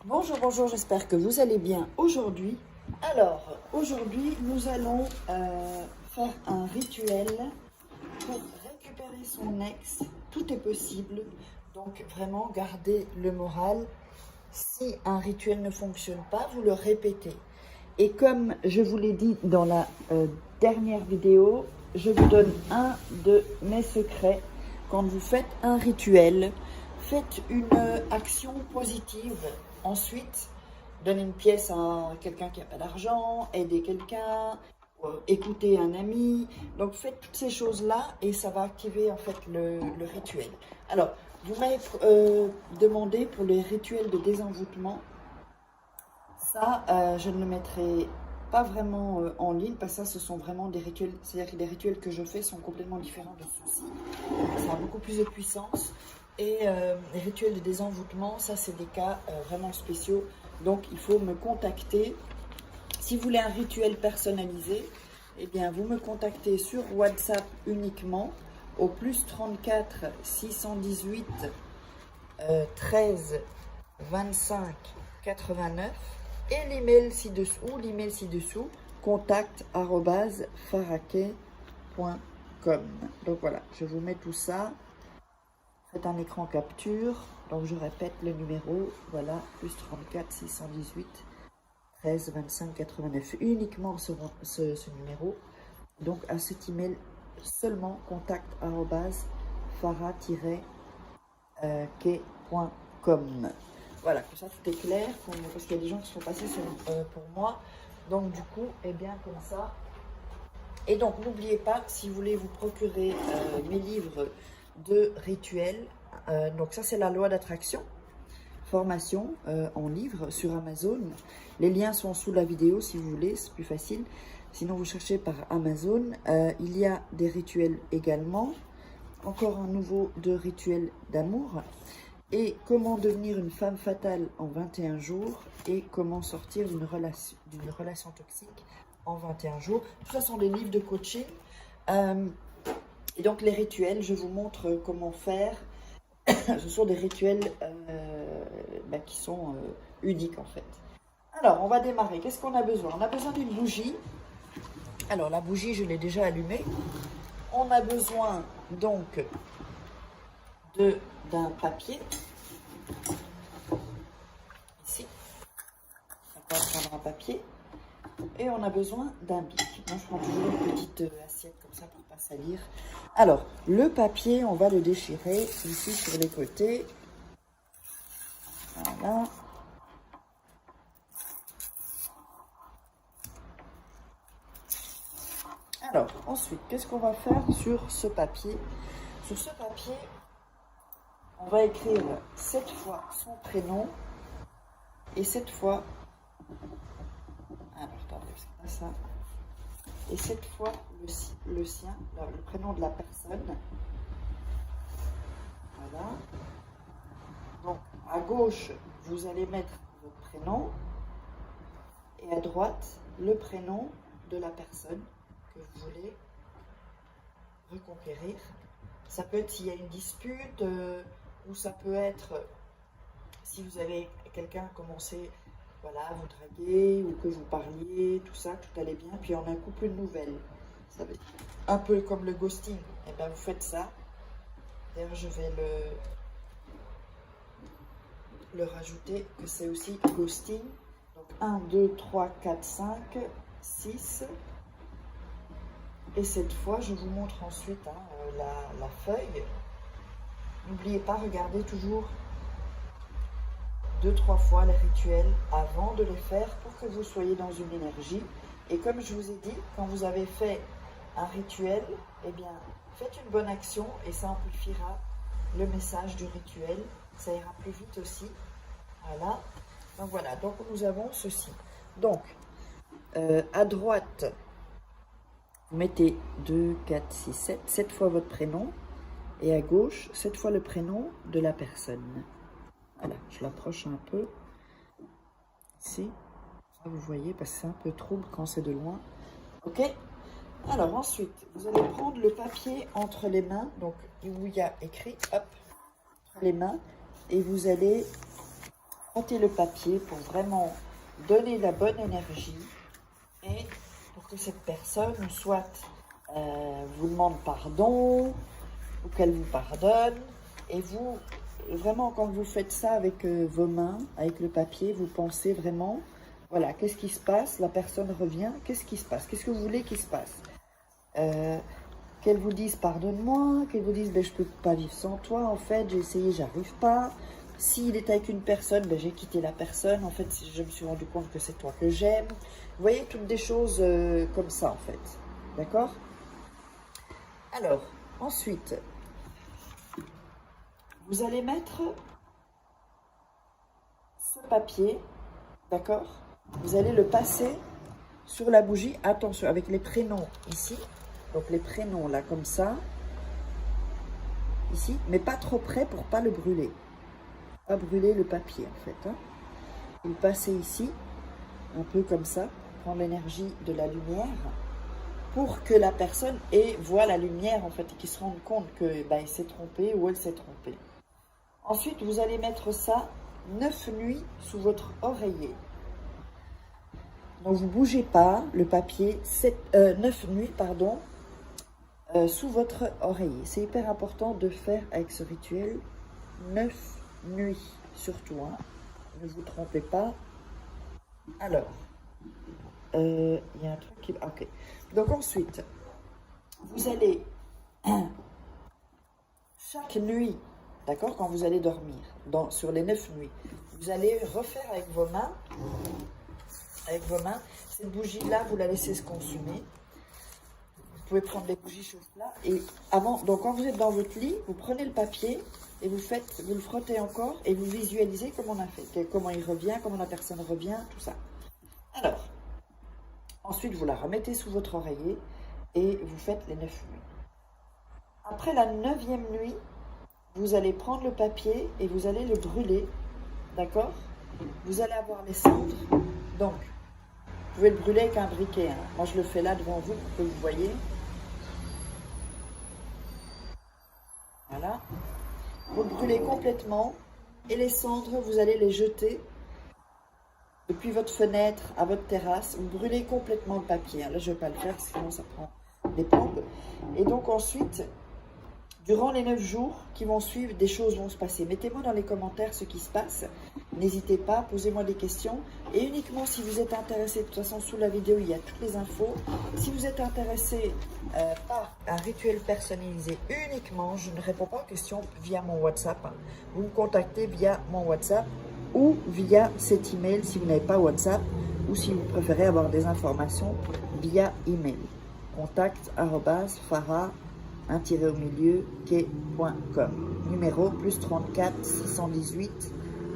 Bonjour, bonjour, j'espère que vous allez bien aujourd'hui. Alors, aujourd'hui, nous allons faire un rituel pour récupérer son ex. Tout est possible, donc vraiment gardez le moral. Si un rituel ne fonctionne pas, vous le répétez. Et comme je vous l'ai dit dans la dernière vidéo, je vous donne un de mes secrets. Quand vous faites un rituel, faites une action positive. Ensuite, donnez une pièce à quelqu'un qui n'a pas d'argent, aidez quelqu'un, écoutez un ami. Donc faites toutes ces choses-là et ça va activer en fait le rituel. Alors, vous m'avez demandé pour les rituels de désenvoûtement. Ça, je ne le mettrai pas vraiment en ligne parce que ça, ce sont vraiment des rituels. C'est-à-dire que les rituels que je fais sont complètement différents de ceux-ci. Ça a beaucoup plus de puissance. Et les rituels de désenvoûtement, ça, c'est des cas vraiment spéciaux. Donc, il faut me contacter. Si vous voulez un rituel personnalisé, eh bien, vous me contactez sur WhatsApp uniquement au plus 34 618 13 25 89 et l'email ci-dessous, contact@faraquet.com. Donc voilà, je vous mets tout ça. Faites un écran capture. Donc je répète le numéro, voilà, plus 34 618 13 25 89. Uniquement ce numéro. Donc à cet email seulement contact@fara-quai.com. Voilà, comme ça tout est clair, parce qu'il y a des gens qui sont passés pour moi. Donc du coup, eh bien comme ça. Et donc n'oubliez pas, si vous voulez vous procurer mes livres de rituels, donc ça c'est la loi d'attraction, formation en livre sur Amazon. Les liens sont sous la vidéo si vous voulez, c'est plus facile. Sinon vous cherchez par Amazon. Il y a des rituels également. Encore un nouveau de rituel d'amour. Et comment devenir une femme fatale en 21 jours. Et comment sortir d'une relation toxique en 21 jours. Tout ça sont des livres de coaching. Et donc les rituels, je vous montre comment faire. Ce sont des rituels qui sont uniques en fait. Alors, on va démarrer. Qu'est-ce qu'on a besoin? On a besoin d'une bougie. Alors, la bougie, je l'ai déjà allumée. On a besoin donc d'un papier. Ici. On va prendre un papier. Et on a besoin d'un bic. Moi, je prends toujours une petite assiette comme ça pour ne pas salir. Alors, le papier, on va le déchirer ici sur les côtés. Voilà. Alors, ensuite, qu'est-ce qu'on va faire sur ce papier? Sur ce papier, on va écrire 7 fois son prénom et 7 fois... Alors, attendez, c'est pas ça. Et 7 fois le sien, le prénom de la personne. Voilà. Donc, à gauche, vous allez mettre votre prénom. Et à droite, le prénom de la personne que vous voulez reconquérir. Ça peut être s'il y a une dispute, ou ça peut être si vous avez quelqu'un commencé à vous draguer, ou que vous parliez, tout ça, tout allait bien, puis on a un coup plus de nouvelles. Ça va être un peu comme le ghosting. Et bien vous faites ça. D'ailleurs je vais le rajouter, que c'est aussi ghosting. Donc 1, 2, 3, 4, 5, 6. Et cette fois, je vous montre ensuite la feuille. N'oubliez pas, regardez toujours 2-3 fois les rituels avant de les faire pour que vous soyez dans une énergie. Et comme je vous ai dit, quand vous avez fait un rituel, eh bien, faites une bonne action et ça amplifiera le message du rituel. Ça ira plus vite aussi. Voilà. Donc voilà, donc nous avons ceci. Donc, à droite, vous mettez 2, 4, 6, 7, 7 fois votre prénom. Et à gauche, 7 fois le prénom de la personne. Voilà, je l'approche un peu. Ici, ça vous voyez, parce que c'est un peu trouble quand c'est de loin. Ok? Alors ensuite, vous allez prendre le papier entre les mains, donc où il y a écrit, hop, entre les mains, et vous allez frottez le papier pour vraiment donner la bonne énergie et pour que cette personne soit vous demande pardon ou qu'elle vous pardonne. Et vous, vraiment, quand vous faites ça avec vos mains, avec le papier, vous pensez vraiment, voilà, qu'est-ce qui se passe? La personne revient, qu'est-ce qui se passe? Qu'est-ce que vous voulez qu'il se passe? Qu'elle vous dise pardonne-moi, qu'elle vous dise ben, je ne peux pas vivre sans toi, en fait, j'ai essayé, j'arrive pas. S'il est avec une personne, ben, j'ai quitté la personne, en fait, je me suis rendu compte que c'est toi que j'aime. Vous voyez, toutes des choses comme ça, en fait. D'accord? Alors, ensuite, vous allez mettre ce papier, d'accord? Vous allez le passer sur la bougie, attention, avec les prénoms ici. Donc les prénoms là, comme ça, ici, mais pas trop près pour pas le brûler. Pas brûler le papier en fait. Hein. Vous le passez ici, un peu comme ça, prendre l'énergie de la lumière, pour que la personne voit la lumière en fait, et qu'il se rende compte que ben, il s'est trompé ou elle s'est trompée. Ensuite, vous allez mettre ça 9 nuits sous votre oreiller. Donc vous ne bougez pas le papier, 9 nuits, pardon, sous votre oreiller. C'est hyper important de faire avec ce rituel 9 nuits, surtout. Hein. Ne vous trompez pas. Alors, il y a un truc qui... Ok. Donc ensuite, vous allez, chaque nuit, d'accord, quand vous allez dormir, sur les 9 nuits, vous allez refaire avec vos mains, cette bougie-là, vous la laissez se consumer. Vous pouvez prendre des bougies chauffe-plat et avant, donc quand vous êtes dans votre lit, vous prenez le papier et vous le frottez encore et vous visualisez comment on a fait, comment il revient, comment la personne revient, tout ça. Alors, ensuite vous la remettez sous votre oreiller et vous faites les 9 nuits. Après la 9e nuit, vous allez prendre le papier et vous allez le brûler, d'accord? Vous allez avoir les cendres, donc vous pouvez le brûler avec un briquet. Hein. Moi je le fais là devant vous pour que vous voyez. Voilà. Vous le brûlez complètement et les cendres, vous allez les jeter depuis votre fenêtre à votre terrasse. Vous brûlez complètement le papier. Là, je ne vais pas le faire, sinon ça prend des plombes. Et donc ensuite, durant les 9 jours qui vont suivre, des choses vont se passer. Mettez-moi dans les commentaires ce qui se passe. N'hésitez pas, posez-moi des questions. Et uniquement si vous êtes intéressé, de toute façon sous la vidéo, il y a toutes les infos. Si vous êtes intéressé par un rituel personnalisé uniquement, je ne réponds pas aux questions via mon WhatsApp. Vous me contactez via mon WhatsApp ou via cet email si vous n'avez pas WhatsApp ou si vous préférez avoir des informations via email. contact@farah quai.com. Numéro +34 618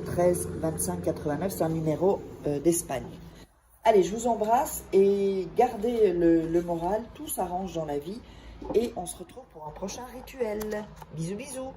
13 25 89. C'est un numéro d'Espagne. Allez, je vous embrasse et gardez le moral. Tout s'arrange dans la vie. Et on se retrouve pour un prochain rituel. Bisous, bisous.